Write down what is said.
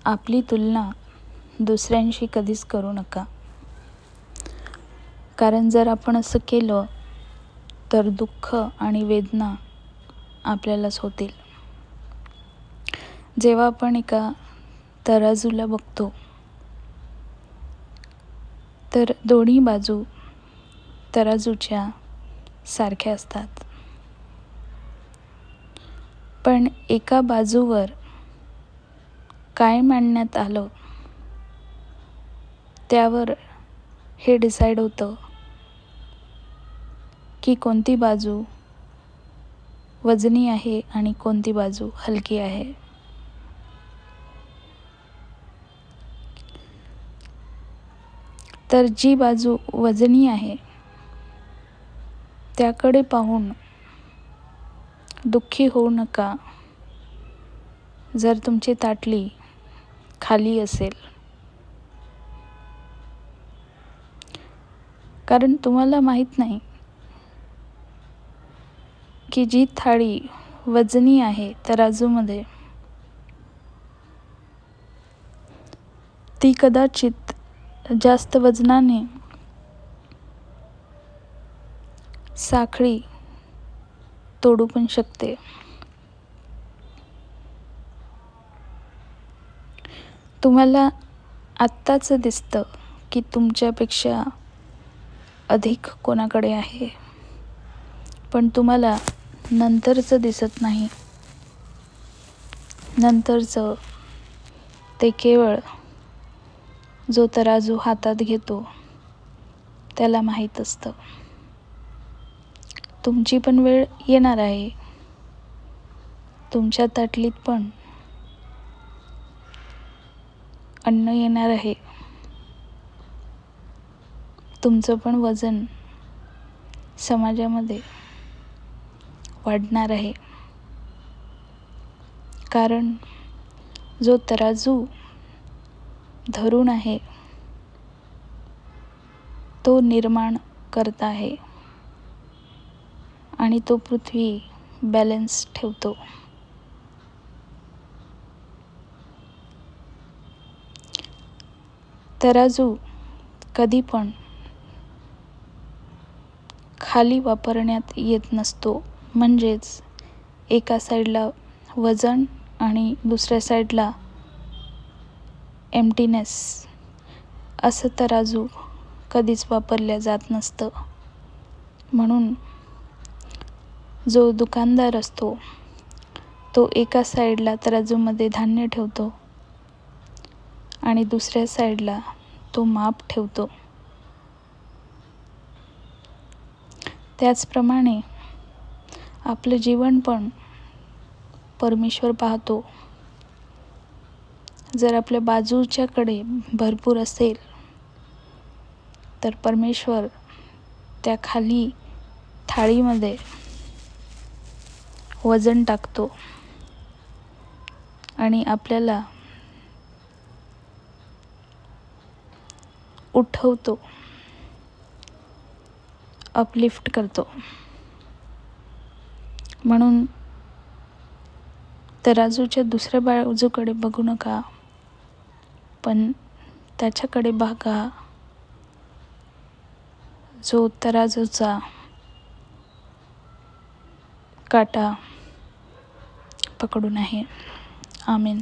आपली तुलना दुसऱ्यांशी कधीच करू नका. कारण जर आपण असं केलं तर दुःख आणि वेदना आपल्यालाच होतील. जेव्हा आपण एका तराजूला बघतो तर दोन्ही बाजू तराजूच्या सारख्या असतात, पण एका बाजूवर काय मांडण्यात आलं त्यावर हे डिसाईड होतं की कोणती बाजू वजनी आहे आणि कोणती बाजू हलकी आहे. तर जी बाजू वजनी आहे त्याकडे पाहून दुःखी होऊ नका जर तुमची ताटली खाली असेल, कारण तुम्हाला माहीत नाही की जी थाळी वजनी आहे तराजूमध्ये ती कदाचित जास्त वजनाने साखळी तोडू पण शकते. तुम्हाला आत्ताच दिसतं की तुमच्यापेक्षा अधिक कोणाकडे आहे, पण तुम्हाला नंतरचं दिसत नाही. नंतरचं ते केवळ जो तराजू हातात घेतो त्याला माहीत असतं. तुमची पण वेळ येणार आहे. तुमच्या ताटलीत पण अन्न येणार आहे. तुमचं पण वजन समाजामध्ये वाढणार आहे. कारण जो तराजू धरून आहे तो निर्माण करता आहे आणि तो पृथ्वी बॅलन्स ठेवतो. तराजू कधी पण खाली वापरण्यात येत नसतो. म्हणजेच एका साईडला वजन आणि दुसऱ्या साईडला एम्प्टीनेस असं तराजू कधीच वापरल्या जात नसतं. म्हणून जो दुकानदार असतो तो एका साईडला तराजूमध्ये धान्य ठेवतो आणि दुसऱ्या साईडला तो माप ठेवतो. त्याचप्रमाणे आपलं जीवन पण परमेश्वर पाहतो. जर आपल्या बाजूच्याकडे भरपूर असेल तर परमेश्वर त्या खाली थाळीमध्ये वजन टाकतो आणि आपल्याला उठवतो, अपलिफ्ट करतो. म्हणून तराजूच्या दुसऱ्या बाजूकडे बघू नका, पण त्याच्याकडे बघा जो तराजूचा काटा पकडून आहे. आमेन.